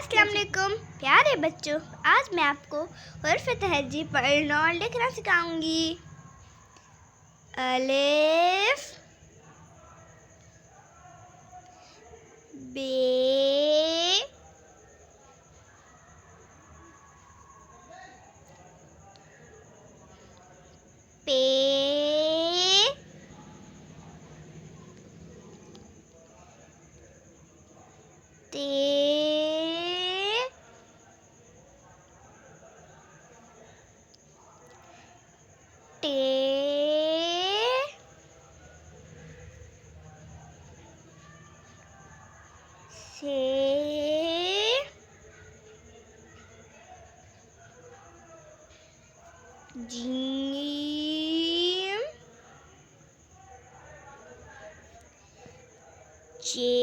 अस्सलाम वालेकुम प्यारे बच्चों, आज मैं आपको हर्फ तहजी पढ़ना और लिखना सिखाऊंगी। अलिफ, बे, पे, ते, टे, से, जीम, जे,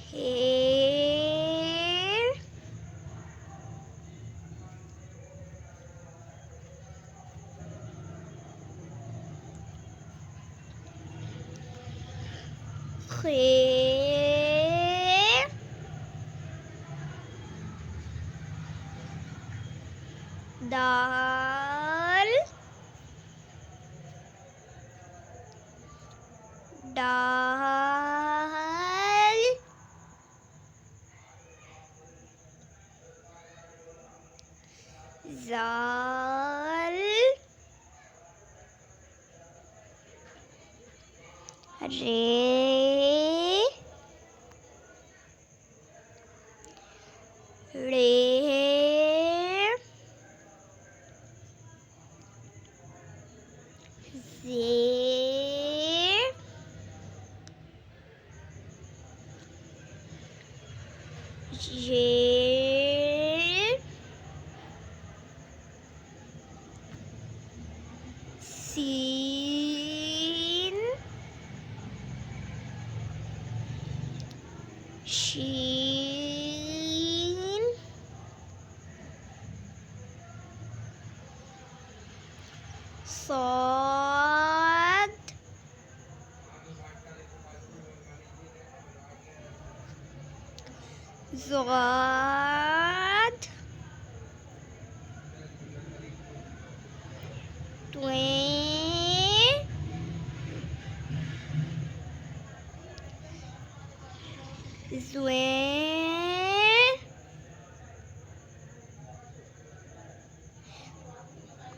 हे, खे, दाल, दाल, जाल, रे, जे, ये, सीन, शीन, सौद, ज़ाद, त्वें, ज़्वें,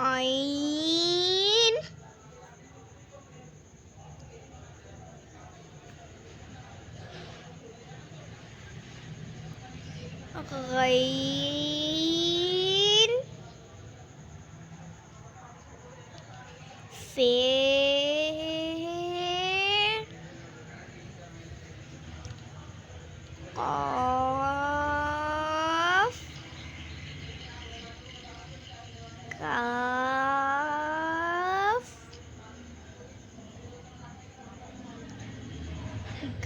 आइन, गैन, फे, क़ाफ, काफ,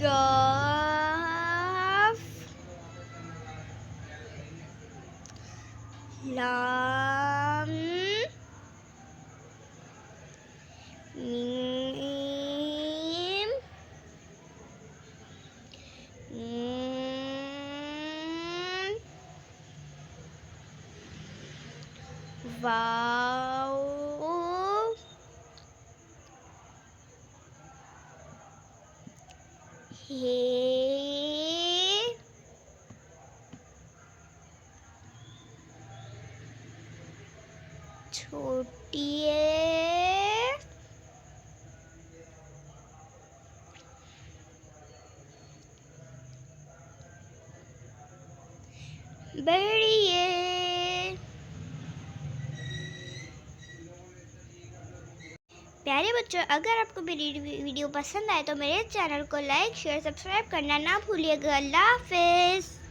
गाफ, लाम, मीम, नून, वाव, हे, छोटी ए, बड़ी ए। प्यारे बच्चों, अगर आपको मेरी वीडियो पसंद आए तो मेरे चैनल को लाइक शेयर सब्सक्राइब करना ना भूलिएगा। अल्लाह हाफिज़।